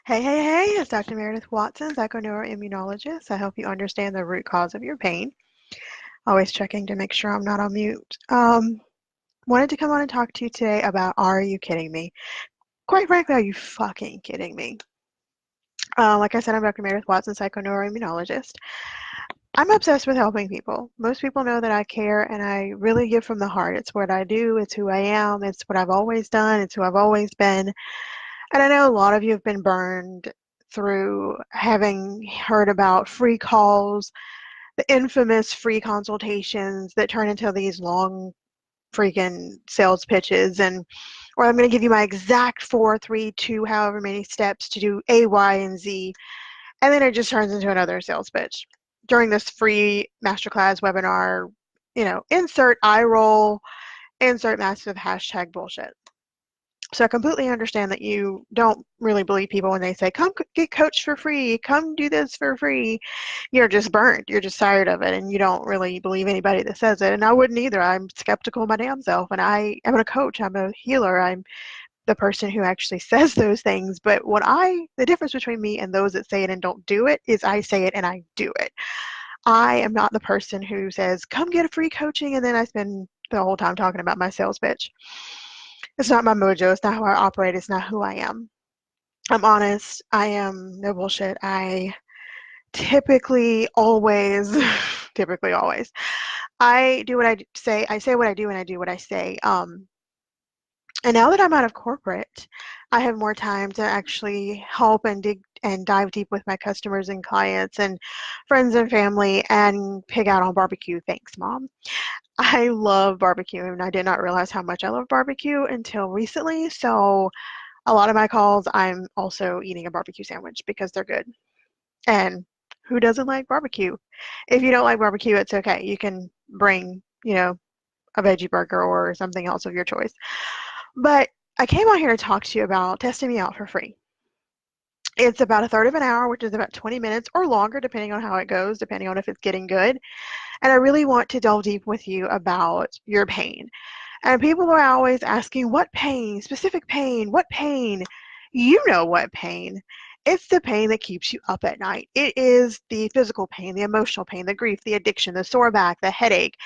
Hey, it's Dr. Meredith Watson, psychoneuroimmunologist. I help you understand the root cause of your pain. Always checking to make sure I'm not on mute. Wanted to come on and talk to you today about are you kidding me? Quite frankly, are you fucking kidding me? Like I said, I'm Dr. Meredith Watson, psychoneuroimmunologist. I'm obsessed with helping people. Most people know that I care and I really give from the heart. It's what I do, it's who I am, it's what I've always done, it's who I've always been. And I know a lot of you have been burned through having heard about free calls, the infamous free consultations that turn into these long freaking sales pitches or I'm going to give you my exact 4, 3, 2, however many steps to do A, Y, and Z. And then it just turns into another sales pitch. During this free masterclass webinar, insert eye roll, insert massive hashtag bullshit. So I completely understand that you don't really believe people when they say, come get coached for free, come do this for free. You're just burnt. You're just tired of it, and you don't really believe anybody that says it. And I wouldn't either. I'm skeptical of my damn self, and I am a coach. I'm a healer. I'm the person who actually says those things. But the difference between me and those that say it and don't do it is I say it and I do it. I am not the person who says, come get a free coaching, and then I spend the whole time talking about my sales pitch. It's not my mojo. It's not how I operate. It's not who I am. I'm honest. I am no bullshit. I typically always, typically always, I do what I say. I say what I do and I do what I say. And now that I'm out of corporate, I have more time to actually help and dig and dive deep with my customers and clients and friends and family and pig out on barbecue. Thanks, Mom. I love barbecue, and I did not realize how much I love barbecue until recently. So a lot of my calls, I'm also eating a barbecue sandwich because they're good. And who doesn't like barbecue? If you don't like barbecue, it's okay. You can bring, a veggie burger or something else of your choice. But I came out here to talk to you about testing me out for free. It's about a third of an hour, which is about 20 minutes or longer, depending on how it goes, depending on if it's getting good. And I really want to delve deep with you about your pain. And people are always asking, what pain? Specific pain? What pain? You know what pain. It's the pain that keeps you up at night. It is the physical pain, the emotional pain, the grief, the addiction, the sore back, the headache,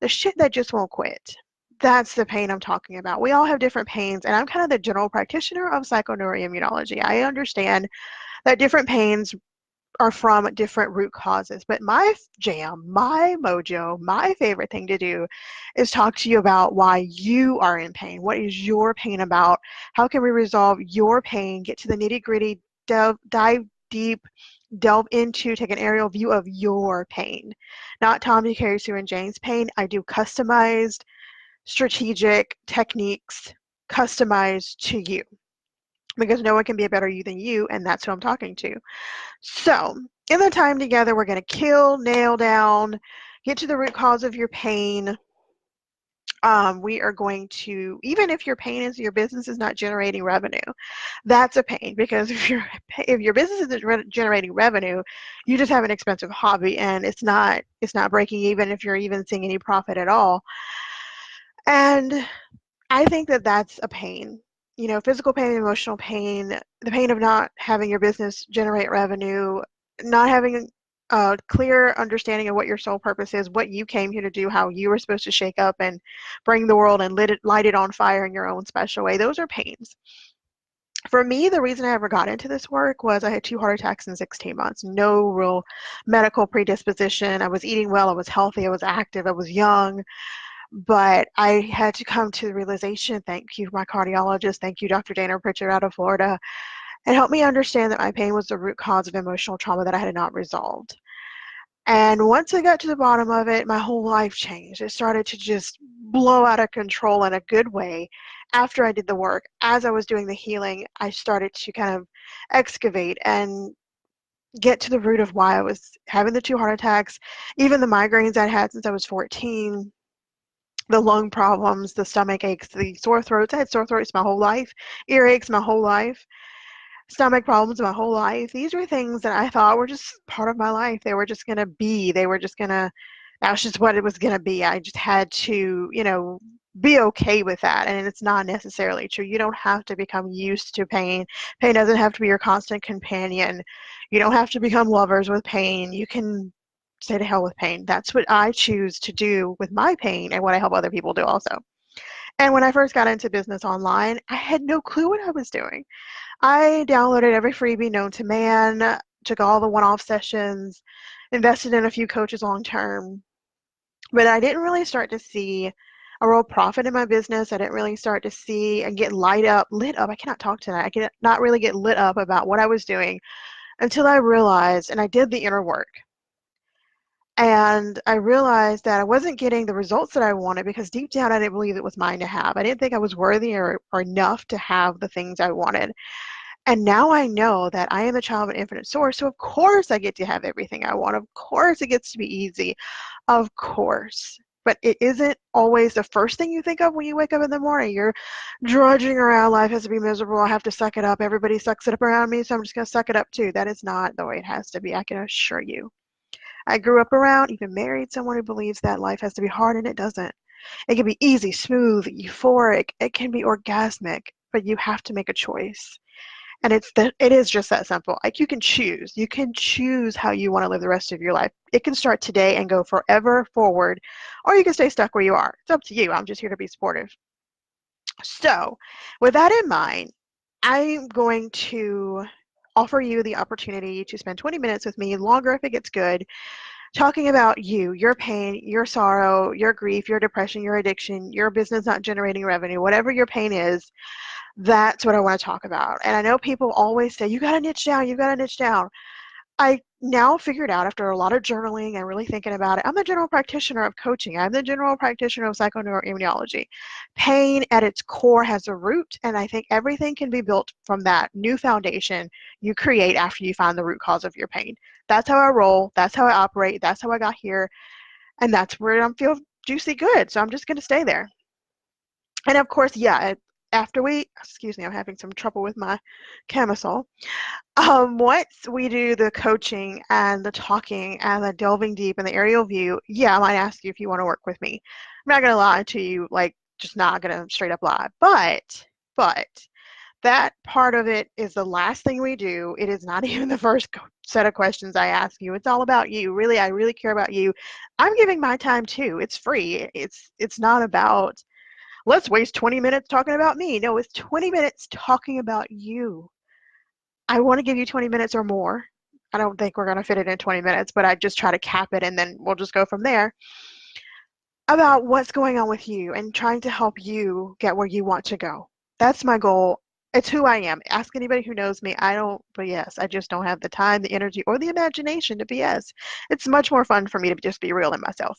the shit that just won't quit. That's the pain I'm talking about. We all have different pains, and I'm kind of the general practitioner of psychoneuroimmunology. I understand that different pains are from different root causes. But my jam, my mojo, my favorite thing to do is talk to you about why you are in pain. What is your pain about? How can we resolve your pain? Get to the nitty gritty, dive deep, delve into, take an aerial view of your pain. Not Tom, Dick, Harry, Sue, and Jane's pain. I do customized, strategic techniques customized to you because no one can be a better you than you, and that's who I'm talking to. So, in the time together, we're going to kill, nail down, get to the root cause of your pain. We are going to, even if your pain is your business is not generating revenue, that's a pain because if your business isn't generating revenue, you just have an expensive hobby and it's not breaking even if you're even seeing any profit at all. And I think that that's a pain. Physical pain, emotional pain, the pain of not having your business generate revenue, not having a clear understanding of what your sole purpose is, what you came here to do, how you were supposed to shake up and bring the world and light it on fire in your own special way. Those are pains. For me, the reason I ever got into this work was I had 2 heart attacks in 16 months. No real medical predisposition. I was eating well. I was healthy. I was active. I was young. But I had to come to the realization, thank you, my cardiologist, thank you, Dr. Dana Pritchard out of Florida, and helped me understand that my pain was the root cause of emotional trauma that I had not resolved. And once I got to the bottom of it, my whole life changed. It started to just blow out of control in a good way. After I did the work, as I was doing the healing, I started to kind of excavate and get to the root of why I was having the 2 heart attacks, even the migraines I'd had since I was 14, the lung problems, the stomach aches, the sore throats. I had sore throats my whole life, earaches my whole life, stomach problems my whole life. These were things that I thought were just part of my life. They were just going to be. They were just going to, that was just what it was going to be. I just had to, be okay with that. And it's not necessarily true. You don't have to become used to pain. Pain doesn't have to be your constant companion. You don't have to become lovers with pain. You can say to hell with pain. That's what I choose to do with my pain and what I help other people do also. And when I first got into business online, I had no clue what I was doing. I downloaded every freebie known to man, took all the one-off sessions, invested in a few coaches long term, but I didn't really start to see a real profit in my business. I didn't really start to see and get lit up. I cannot talk tonight. I cannot not really get lit up about what I was doing until I realized, and I did the inner work. And I realized that I wasn't getting the results that I wanted because deep down I didn't believe it was mine to have. I didn't think I was worthy or enough to have the things I wanted. And now I know that I am a child of an infinite source, so of course I get to have everything I want. Of course it gets to be easy. Of course. But it isn't always the first thing you think of when you wake up in the morning. You're drudging around. Life has to be miserable. I have to suck it up. Everybody sucks it up around me, so I'm just going to suck it up too. That is not the way it has to be, I can assure you. I grew up around, even married someone who believes that life has to be hard, and it doesn't. It can be easy, smooth, euphoric. It can be orgasmic, but you have to make a choice. And it is just that simple. Like you can choose. You can choose how you want to live the rest of your life. It can start today and go forever forward, or you can stay stuck where you are. It's up to you. I'm just here to be supportive. So, with that in mind, I'm going to offer you the opportunity to spend 20 minutes with me, longer if it gets good, talking about you, your pain, your sorrow, your grief, your depression, your addiction, your business not generating revenue, whatever your pain is. That's what I want to talk about. And I know people always say, you got to niche down, you got to niche down. I now figured out after a lot of journaling and really thinking about it, I'm the general practitioner of coaching. I'm the general practitioner of psychoneuroimmunology. Pain at its core has a root, and I think everything can be built from that new foundation you create after you find the root cause of your pain. That's how I roll. That's how I operate. That's how I got here. And that's where I feel juicy good. So I'm just going to stay there. And of course, yeah, excuse me, I'm having some trouble with my camisole. Once we do the coaching and the talking and the delving deep and the aerial view, yeah, I might ask you if you want to work with me. I'm not going to lie to you, like, just not going to straight up lie. But that part of it is the last thing we do. It is not even the first set of questions I ask you. It's all about you. Really, I really care about you. I'm giving my time too. It's free. It's not about let's waste 20 minutes talking about me. No, it's 20 minutes talking about you. I want to give you 20 minutes or more. I don't think we're going to fit it in 20 minutes, but I just try to cap it and then we'll just go from there about what's going on with you and trying to help you get where you want to go. That's my goal. It's who I am. Ask anybody who knows me. I don't BS. I just don't have the time, the energy, or the imagination to BS. It's much more fun for me to just be real in myself.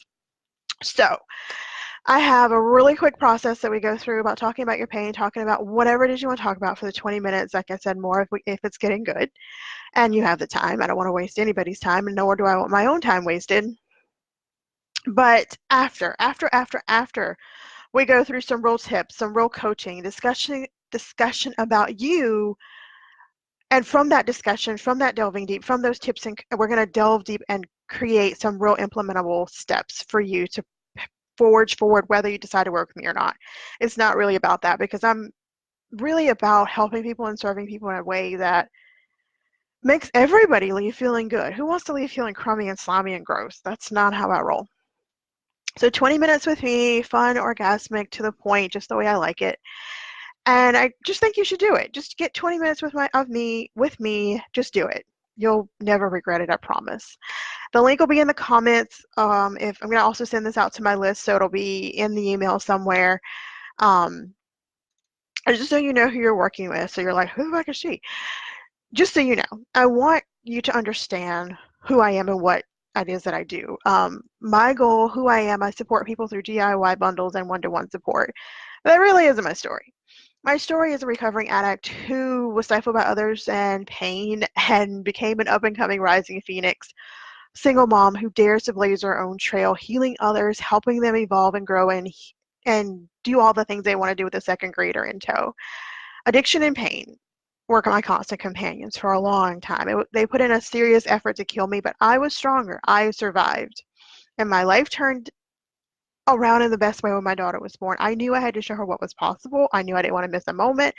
So, I have a really quick process that we go through about talking about your pain, talking about whatever it is you want to talk about for the 20 minutes. Like I said, more if it's getting good and you have the time. I don't want to waste anybody's time, and nor do I want my own time wasted. But after we go through some real tips, some real coaching, discussion about you. And from that discussion, from that delving deep, from those tips, and we're going to delve deep and create some real implementable steps for you to forge forward whether you decide to work with me or not. It's not really about that because I'm really about helping people and serving people in a way that makes everybody leave feeling good. Who wants to leave feeling crummy and slimy and gross? That's not how I roll. So 20 minutes with me, fun, orgasmic, to the point, just the way I like it. And I just think you should do it. Just get 20 minutes with me, just do it. You'll never regret it, I promise. The link will be in the comments. If I'm going to also send this out to my list, so it'll be in the email somewhere. Just so you know who you're working with. So you're like, who the heck is she? Just so you know, I want you to understand who I am and what it is that I do. My goal, who I am, I support people through DIY bundles and one-to-one support. That really isn't my story. My story is a recovering addict who was stifled by others and pain and became an up-and-coming rising phoenix. Single mom who dares to blaze her own trail, healing others, helping them evolve and grow and do all the things they want to do with a second grader in tow. Addiction and pain were my constant companions for a long time. They put in a serious effort to kill me, but I was stronger. I survived. And my life turned around in the best way when my daughter was born. I knew I had to show her what was possible. I knew I didn't want to miss a moment.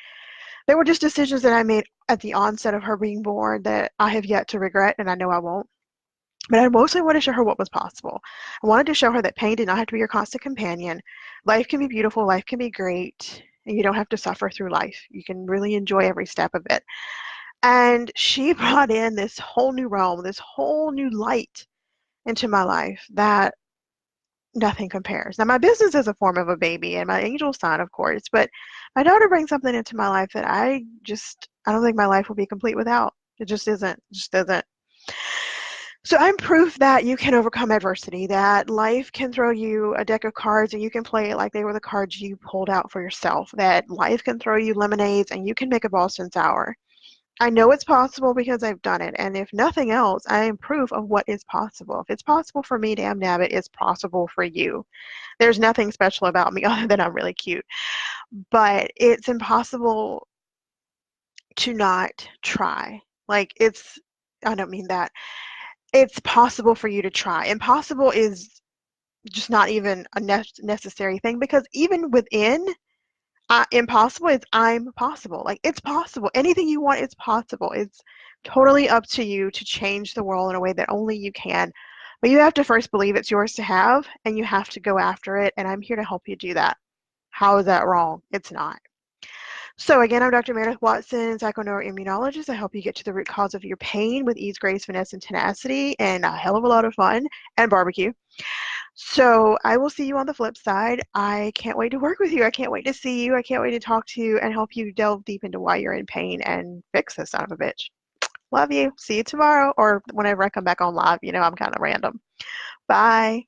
There were just decisions that I made at the onset of her being born that I have yet to regret, and I know I won't. But I mostly wanted to show her what was possible. I wanted to show her that pain did not have to be your constant companion. Life can be beautiful, life can be great, and you don't have to suffer through life. You can really enjoy every step of it. And she brought in this whole new realm, this whole new light into my life that nothing compares. Now, my business is a form of a baby, and my angel sign, of course, but my daughter brings something into my life that I don't think my life will be complete without. It just isn't. It just isn't. So I'm proof that you can overcome adversity, that life can throw you a deck of cards and you can play it like they were the cards you pulled out for yourself, that life can throw you lemonades and you can make a Boston sour. I know it's possible because I've done it, and if nothing else, I am proof of what is possible. If it's possible for me, damn nabbit, it's possible for you. There's nothing special about me other than I'm really cute, but it's impossible to not try. Like, I don't mean that. It's possible for you to try. Impossible is just not even a necessary thing, because even within impossible is I'm possible. Like, it's possible. Anything you want is possible. It's totally up to you to change the world in a way that only you can. But you have to first believe it's yours to have, and you have to go after it. And I'm here to help you do that. How is that wrong? It's not. So again, I'm Dr. Meredith Watson, psychoneuroimmunologist. I help you get to the root cause of your pain with ease, grace, finesse, and tenacity, and a hell of a lot of fun and barbecue. So I will see you on the flip side. I can't wait to work with you. I can't wait to see you. I can't wait to talk to you and help you delve deep into why you're in pain and fix this son of a bitch. Love you. See you tomorrow or whenever I come back on live. You know, I'm kind of random. Bye.